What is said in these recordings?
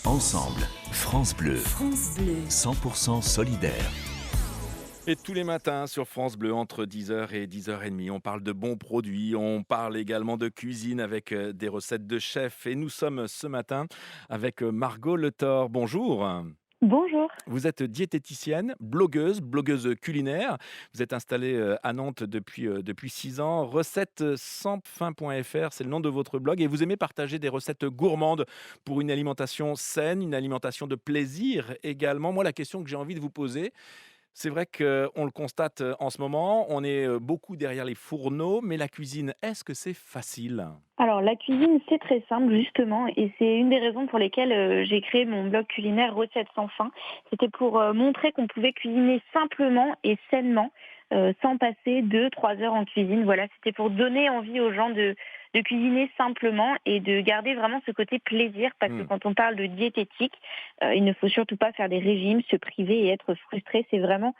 Ensemble, France Bleu, France Bleu. 100% solidaire. Et tous les matins sur France Bleu, entre 10h et 10h30, on parle de bons produits, on parle également de cuisine avec des recettes de chefs. Et nous sommes ce matin avec Margot Le Thor. Bonjour. Bonjour. Vous êtes diététicienne, blogueuse culinaire. Vous êtes installée à Nantes depuis 6 ans. Recettes sans fin.fr, c'est le nom de votre blog. Et vous aimez partager des recettes gourmandes pour une alimentation saine, une alimentation de plaisir également. Moi, la question que j'ai envie de vous poser, c'est vrai qu'on le constate en ce moment, on est beaucoup derrière les fourneaux, mais la cuisine, est-ce que c'est facile? Alors la cuisine, c'est très simple justement et c'est une des raisons pour lesquelles j'ai créé mon blog culinaire Recettes sans fin. C'était pour montrer qu'on pouvait cuisiner simplement et sainement sans passer 2-3 heures en cuisine. Voilà, c'était pour donner envie aux gens de cuisiner simplement et de garder vraiment ce côté plaisir parce que Hmm. quand on parle de diététique, il ne faut surtout pas faire des régimes, se priver et être frustré. C'est vraiment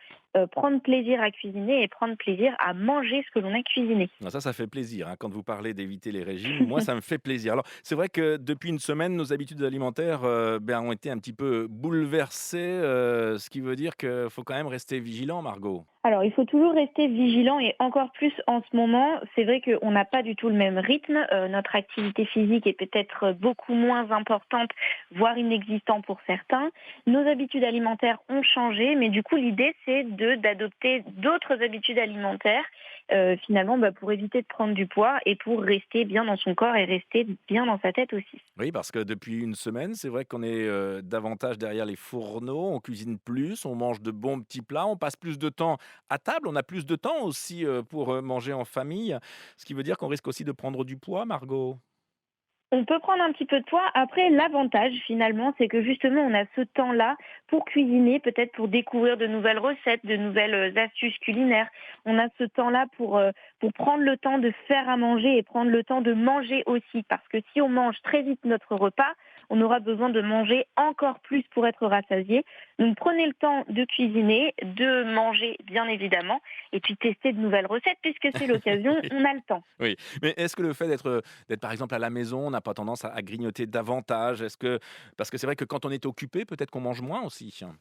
prendre plaisir à cuisiner et prendre plaisir à manger ce que l'on a cuisiné. Ah, ça fait plaisir, hein, quand vous parlez d'éviter les régimes. Moi, ça me fait plaisir. Alors, c'est vrai que depuis une semaine, nos habitudes alimentaires ont été un petit peu bouleversées, ce qui veut dire qu'il faut quand même rester vigilant, Margot. Alors, il faut toujours rester vigilant et encore plus en ce moment. C'est vrai qu'on n'a pas du tout le même rythme. Notre activité physique est peut-être beaucoup moins importante, voire inexistante pour certains. Nos habitudes alimentaires ont changé, mais du coup, l'idée, c'est d'adopter d'autres habitudes alimentaires, finalement, pour éviter de prendre du poids et pour rester bien dans son corps et rester bien dans sa tête aussi. Oui, parce que depuis une semaine, c'est vrai qu'on est davantage derrière les fourneaux, on cuisine plus, on mange de bons petits plats, on passe plus de temps à table, on a plus de temps aussi pour manger en famille, ce qui veut dire qu'on risque aussi de prendre du poids, Margot. On peut prendre un petit peu de poids. Après, l'avantage, finalement, c'est que justement, on a ce temps-là pour cuisiner, peut-être pour découvrir de nouvelles recettes, de nouvelles astuces culinaires. On a ce temps-là pour prendre le temps de faire à manger et prendre le temps de manger aussi. Parce que si on mange très vite notre repas, on aura besoin de manger encore plus pour être rassasié. Donc, prenez le temps de cuisiner, de manger, bien évidemment, et puis tester de nouvelles recettes, puisque c'est l'occasion, on a le temps. Oui, mais est-ce que le fait d'être par exemple à la maison, on n'a pas tendance à grignoter davantage? Parce que c'est vrai que quand on est occupé, peut-être qu'on mange moins aussi?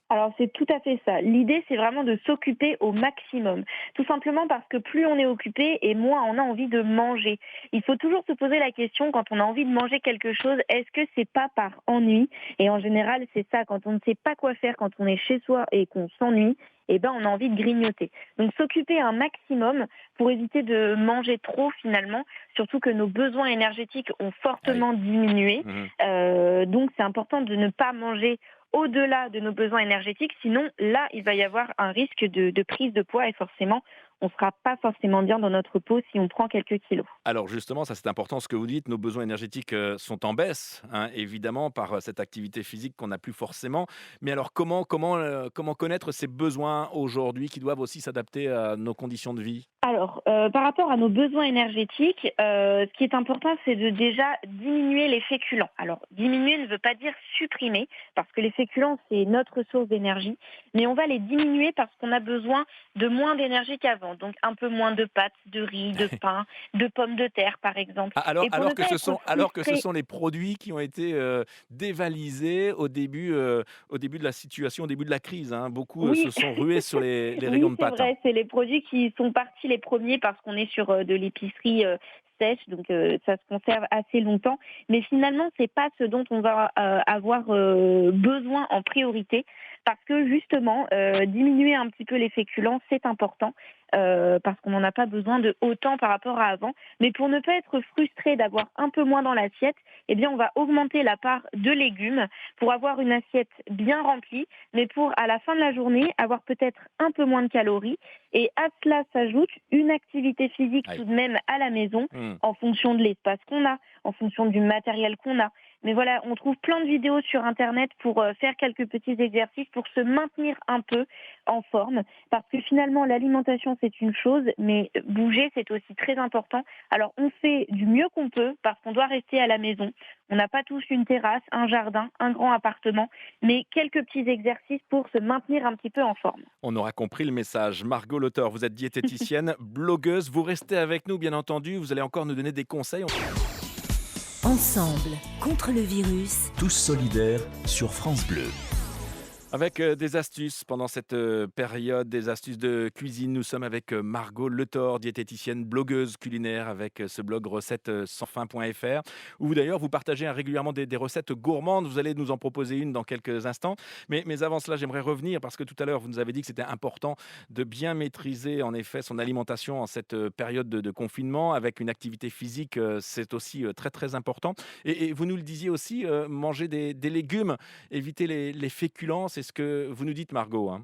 Alors c'est tout à fait ça. L'idée, c'est vraiment de s'occuper au maximum. Tout simplement parce que plus on est occupé et moins on a envie de manger. Il faut toujours se poser la question quand on a envie de manger quelque chose, est-ce que c'est pas par ennui? Et en général, c'est ça, quand on ne sait pas quoi faire, quand on est chez soi et qu'on s'ennuie, on a envie de grignoter. Donc s'occuper un maximum pour éviter de manger trop finalement, surtout que nos besoins énergétiques ont Ah oui. fortement diminué. Mhm. Donc c'est important de ne pas manger au-delà de nos besoins énergétiques, sinon là, il va y avoir un risque de prise de poids et forcément, on ne sera pas forcément bien dans notre peau si on prend quelques kilos. Alors justement, ça c'est important ce que vous dites, nos besoins énergétiques sont en baisse, hein, évidemment, par cette activité physique qu'on n'a plus forcément. Mais alors comment connaître ces besoins aujourd'hui qui doivent aussi s'adapter à nos conditions de vie? Alors, par rapport à nos besoins énergétiques, ce qui est important, c'est de déjà diminuer les féculents. Alors, diminuer ne veut pas dire supprimer, parce que les féculents, c'est notre source d'énergie, mais on va les diminuer parce qu'on a besoin de moins d'énergie qu'avant. Donc, un peu moins de pâtes, de riz, de pain, de pommes de terre, par exemple. Ah, alors Et pour ne alors que pas ce être ce frustré. sont les produits qui ont été, dévalisés au début de la situation, au début de la crise, hein. Beaucoup, Oui, se sont rués sur les rayons oui, de c'est pâtes, hein. vrai, c'est les produits qui sont partis les premiers parce qu'on est sur de l'épicerie sèche, donc ça se conserve assez longtemps. Mais finalement, c'est pas ce dont on va avoir besoin en priorité, parce que justement, diminuer un petit peu les féculents, c'est important. Parce qu'on n'en a pas besoin de autant par rapport à avant. Mais pour ne pas être frustré d'avoir un peu moins dans l'assiette, on va augmenter la part de légumes pour avoir une assiette bien remplie, mais pour, à la fin de la journée, avoir peut-être un peu moins de calories. Et à cela s'ajoute une activité physique Aïe. tout de même à la maison, Mmh. en fonction de l'espace qu'on a, en fonction du matériel qu'on a. Mais voilà, on trouve plein de vidéos sur Internet pour faire quelques petits exercices pour se maintenir un peu en forme. Parce que finalement, l'alimentation, c'est une chose, mais bouger, c'est aussi très important. Alors, on fait du mieux qu'on peut parce qu'on doit rester à la maison. On n'a pas tous une terrasse, un jardin, un grand appartement, mais quelques petits exercices pour se maintenir un petit peu en forme. On aura compris le message. Margot Le Thor, vous êtes diététicienne, blogueuse, vous restez avec nous bien entendu, vous allez encore nous donner des conseils. Ensemble, contre le virus. Tous solidaires sur France Bleu. Avec des astuces pendant cette période, des astuces de cuisine. Nous sommes avec Margot Letor, diététicienne, blogueuse culinaire avec ce blog recettes sans fin.fr où d'ailleurs vous partagez régulièrement des recettes gourmandes. Vous allez nous en proposer une dans quelques instants. Mais avant cela, j'aimerais revenir parce que tout à l'heure, vous nous avez dit que c'était important de bien maîtriser en effet son alimentation en cette période de confinement avec une activité physique. C'est aussi très très important. Et vous nous le disiez aussi, manger des légumes, éviter les féculents. C'est ce que vous nous dites, Margot, hein.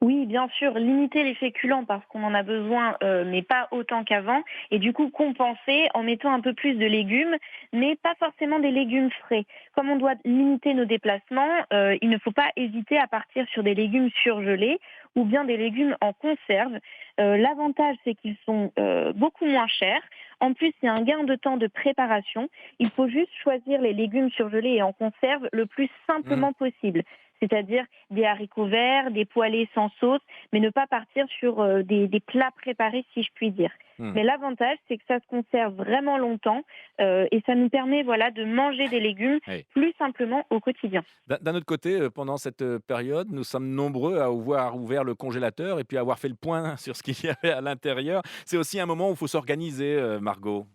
Oui, bien sûr, limiter les féculents parce qu'on en a besoin, mais pas autant qu'avant. Et du coup, compenser en mettant un peu plus de légumes, mais pas forcément des légumes frais. Comme on doit limiter nos déplacements, il ne faut pas hésiter à partir sur des légumes surgelés ou bien des légumes en conserve. L'avantage, c'est qu'ils sont beaucoup moins chers. En plus, c'est un gain de temps de préparation. Il faut juste choisir les légumes surgelés et en conserve le plus Mmh. simplement possible. C'est-à-dire des haricots verts, des poêlés sans sauce, mais ne pas partir sur des plats préparés, si je puis dire. Mmh. Mais l'avantage, c'est que ça se conserve vraiment longtemps et ça nous permet de manger des légumes Oui. plus simplement au quotidien. D'un autre côté, pendant cette période, nous sommes nombreux à avoir ouvert le congélateur et puis à avoir fait le point sur ce qu'il y avait à l'intérieur. C'est aussi un moment où il faut s'organiser, Margot.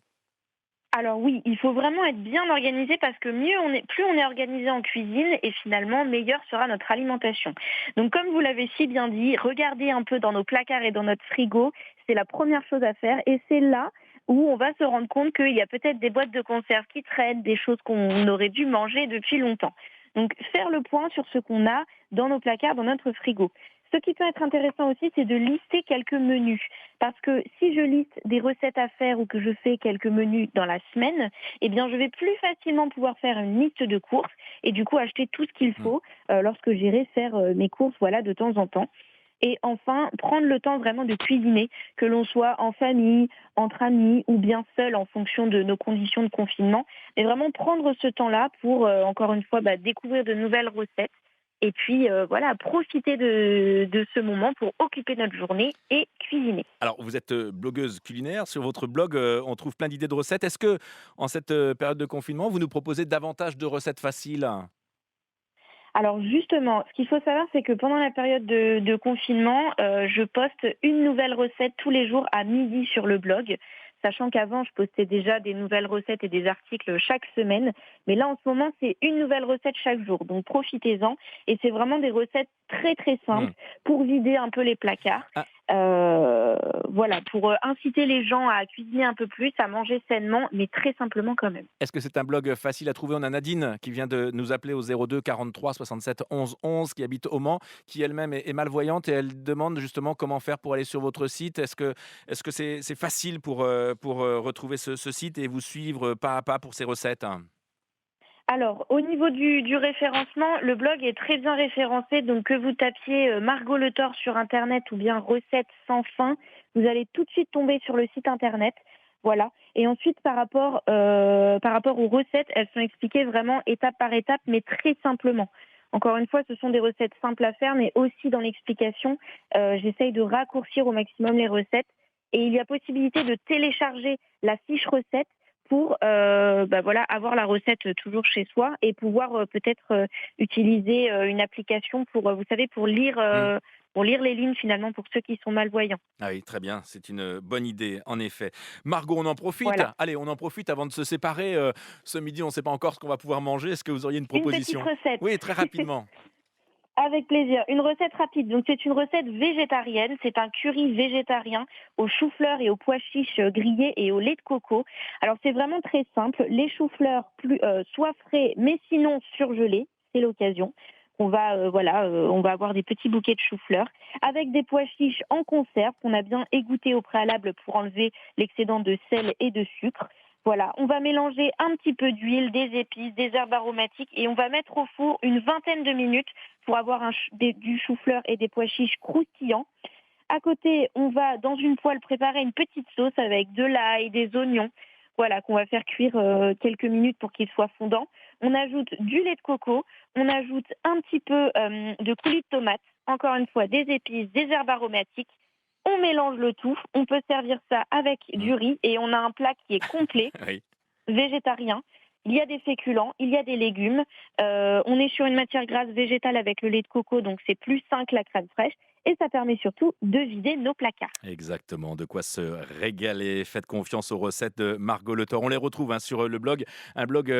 Alors oui, il faut vraiment être bien organisé parce que plus on est organisé en cuisine et finalement meilleure sera notre alimentation. Donc comme vous l'avez si bien dit, regardez un peu dans nos placards et dans notre frigo, c'est la première chose à faire et c'est là où on va se rendre compte qu'il y a peut-être des boîtes de conserve qui traînent, des choses qu'on aurait dû manger depuis longtemps. Donc faire le point sur ce qu'on a dans nos placards, dans notre frigo. Ce qui peut être intéressant aussi, c'est de lister quelques menus. Parce que si je liste des recettes à faire ou que je fais quelques menus dans la semaine, eh bien, je vais plus facilement pouvoir faire une liste de courses et du coup acheter tout ce qu'il Mmh. faut lorsque j'irai faire mes courses de temps en temps. Et enfin, prendre le temps vraiment de cuisiner, que l'on soit en famille, entre amis ou bien seul en fonction de nos conditions de confinement. Mais vraiment prendre ce temps-là pour, encore une fois, découvrir de nouvelles recettes et puis profiter de ce moment pour occuper notre journée et cuisiner. Alors, vous êtes blogueuse culinaire. Sur votre blog, on trouve plein d'idées de recettes. Est-ce que, en cette période de confinement, vous nous proposez davantage de recettes faciles? Alors justement, ce qu'il faut savoir, c'est que pendant la période de confinement, je poste une nouvelle recette tous les jours à midi sur le blog, sachant qu'avant, je postais déjà des nouvelles recettes et des articles chaque semaine. Mais là, en ce moment, c'est une nouvelle recette chaque jour. Donc profitez-en. Et c'est vraiment des recettes très très Mmh. simples pour vider un peu les placards. Ah, Pour inciter les gens à cuisiner un peu plus, à manger sainement, mais très simplement quand même. est-ce que c'est un blog facile à trouver? On a Nadine qui vient de nous appeler au 02 43 67 11 11, qui habite au Mans, qui elle-même est malvoyante et elle demande justement comment faire pour aller sur votre site. Est-ce que c'est facile pour retrouver ce site et vous suivre pas à pas pour ces recettes? Alors, au niveau du référencement, le blog est très bien référencé. Donc, que vous tapiez Margot Le Thor sur Internet ou bien recettes sans fin, vous allez tout de suite tomber sur le site Internet. Voilà. Et ensuite, par rapport aux recettes, elles sont expliquées vraiment étape par étape, mais très simplement. Encore une fois, ce sont des recettes simples à faire, mais aussi dans l'explication, j'essaye de raccourcir au maximum les recettes. Et il y a possibilité de télécharger la fiche recette pour avoir la recette toujours chez soi et pouvoir peut-être utiliser une application pour, vous savez, Mmh. pour lire les lignes finalement pour ceux qui sont malvoyants. Ah oui, très bien, c'est une bonne idée, en effet. Margot, on en profite. Voilà. Allez, on en profite avant de se séparer. Ce midi, on ne sait pas encore ce qu'on va pouvoir manger. Est-ce que vous auriez une Une petite proposition? recette. Oui, très rapidement. Avec plaisir. Une recette rapide. Donc c'est une recette végétarienne. C'est un curry végétarien aux choux-fleurs et aux pois chiches grillés et au lait de coco. Alors c'est vraiment très simple. Les choux-fleurs soit frais, mais sinon surgelés. C'est l'occasion. On va avoir des petits bouquets de choux-fleurs avec des pois chiches en conserve qu'on a bien égouttés au préalable pour enlever l'excédent de sel et de sucre. Voilà, on va mélanger un petit peu d'huile, des épices, des herbes aromatiques et on va mettre au four une vingtaine de minutes pour avoir du chou-fleur et des pois chiches croustillants. À côté, on va dans une poêle préparer une petite sauce avec de l'ail, des oignons, voilà, qu'on va faire cuire quelques minutes pour qu'il soit fondant. On ajoute du lait de coco, on ajoute un petit peu de coulis de tomate, encore une fois des épices, des herbes aromatiques. On mélange le tout, on peut servir ça avec Mmh. du riz et on a un plat qui est complet. Oui. végétarien. Il y a des féculents, il y a des légumes. On est sur une matière grasse végétale avec le lait de coco, donc c'est plus sain que la crème fraîche. Et ça permet surtout de vider nos placards. Exactement, de quoi se régaler. Faites confiance aux recettes de Margot Le Thor. On les retrouve le blog, un blog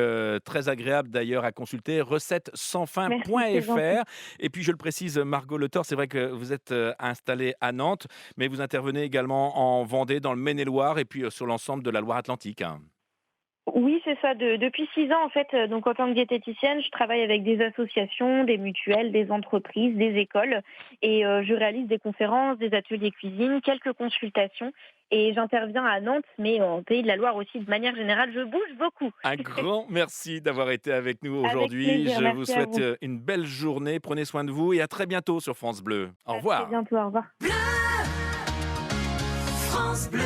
très agréable d'ailleurs à consulter, Merci, c'est gentil. recettes-sans-fin.fr. Et puis je le précise, Margot Le Thor, c'est vrai que vous êtes installée à Nantes, mais vous intervenez également en Vendée, dans le Maine-et-Loire et puis sur l'ensemble de la Loire-Atlantique, hein. Oui, c'est ça. Depuis 6 ans, en fait, donc en tant que diététicienne, je travaille avec des associations, des mutuelles, des entreprises, des écoles, et je réalise des conférences, des ateliers cuisine, quelques consultations, et j'interviens à Nantes, mais en Pays de la Loire aussi. De manière générale, je bouge beaucoup. Un grand merci d'avoir été avec nous Avec aujourd'hui. plaisir. Je vous Merci à souhaite vous. une belle journée. Prenez soin de vous et à très bientôt sur France Bleu. Au À très revoir. bientôt. Au revoir. France Bleu.